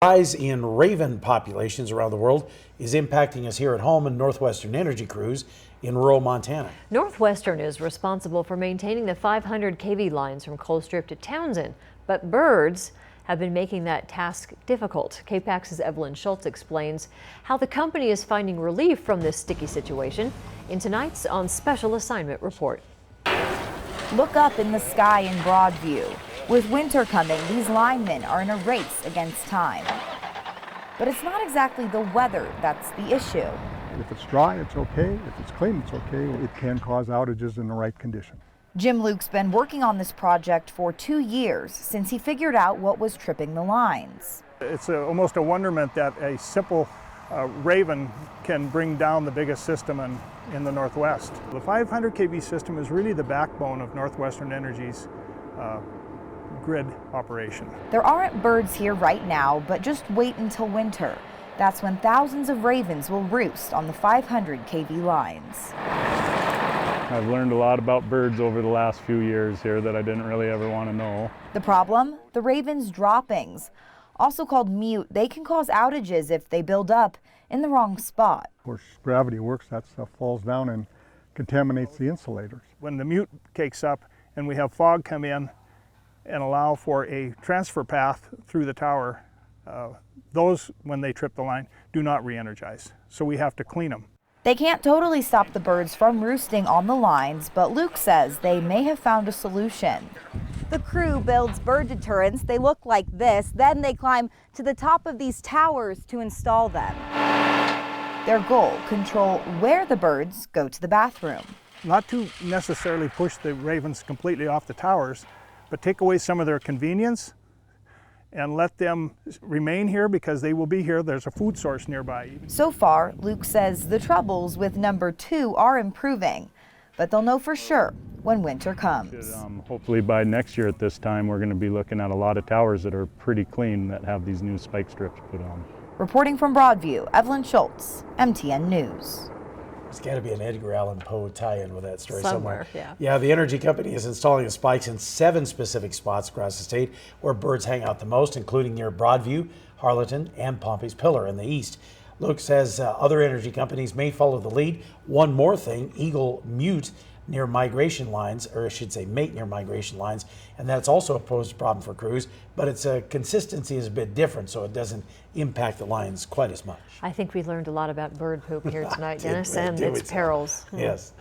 Rise in raven populations around the world is impacting us here at home and Northwestern Energy crews in rural Montana. Northwestern is responsible for maintaining the 500 kV lines from Colstrip to Townsend, but birds have been making that task difficult. KPAX's Evelyn Schultz explains how the company is finding relief from this sticky situation in tonight's On Special Assignment report. Look up in the sky in Broadview. With winter coming, these linemen are in a race against time. But it's not exactly the weather that's the issue. If it's dry, it's okay. If it's clean, it's okay. It can cause outages in the right condition. Jim Luke's been working on this project for 2 years since he figured out what was tripping the lines. It's almost a wonderment that a simple raven can bring down the biggest system in the Northwest. The 500 kV system is really the backbone of Northwestern Energy's grid operation. There aren't birds here right now, but just wait until winter. That's when thousands of ravens will roost on the 500 kV lines. I've learned a lot about birds over the last few years here that I didn't really ever want to know. The problem? The ravens' droppings. Also called mute, they can cause outages if they build up in the wrong spot. Of course, gravity works, that stuff falls down and contaminates the insulators. When the mute cakes up and we have fog come in and allow for a transfer path through the tower, those, when they trip the line, do not re-energize. So we have to clean them. They can't totally stop the birds from roosting on the lines, but Luke says they may have found a solution. The crew builds bird deterrents. They look like this. Then they climb to the top of these towers to install them. Their goal, control where the birds go to the bathroom. Not to necessarily push the ravens completely off the towers, but take away some of their convenience and let them remain here because they will be here. There's a food source nearby. So far, Luke says the troubles with number 2 are improving, but they'll know for sure when winter comes. Hopefully by next year at this time, we're going to be looking at a lot of towers that are pretty clean that have these new spike strips put on. Reporting from Broadview, Evelyn Schultz, MTN News. There's got to be an Edgar Allan Poe tie-in with that story somewhere. Yeah. Yeah, the energy company is installing the spikes in 7 specific spots across the state where birds hang out the most, including near Broadview, Harleton, and Pompey's Pillar in the east. Luke says other energy companies may follow the lead. One more thing, eagle mute near migration lines, or I should say mate near migration lines, and that's also a posed problem for crews, but its consistency is a bit different, so it doesn't impact the lines quite as much. I think we learned a lot about bird poop here tonight, Dennis, and its perils. Yes.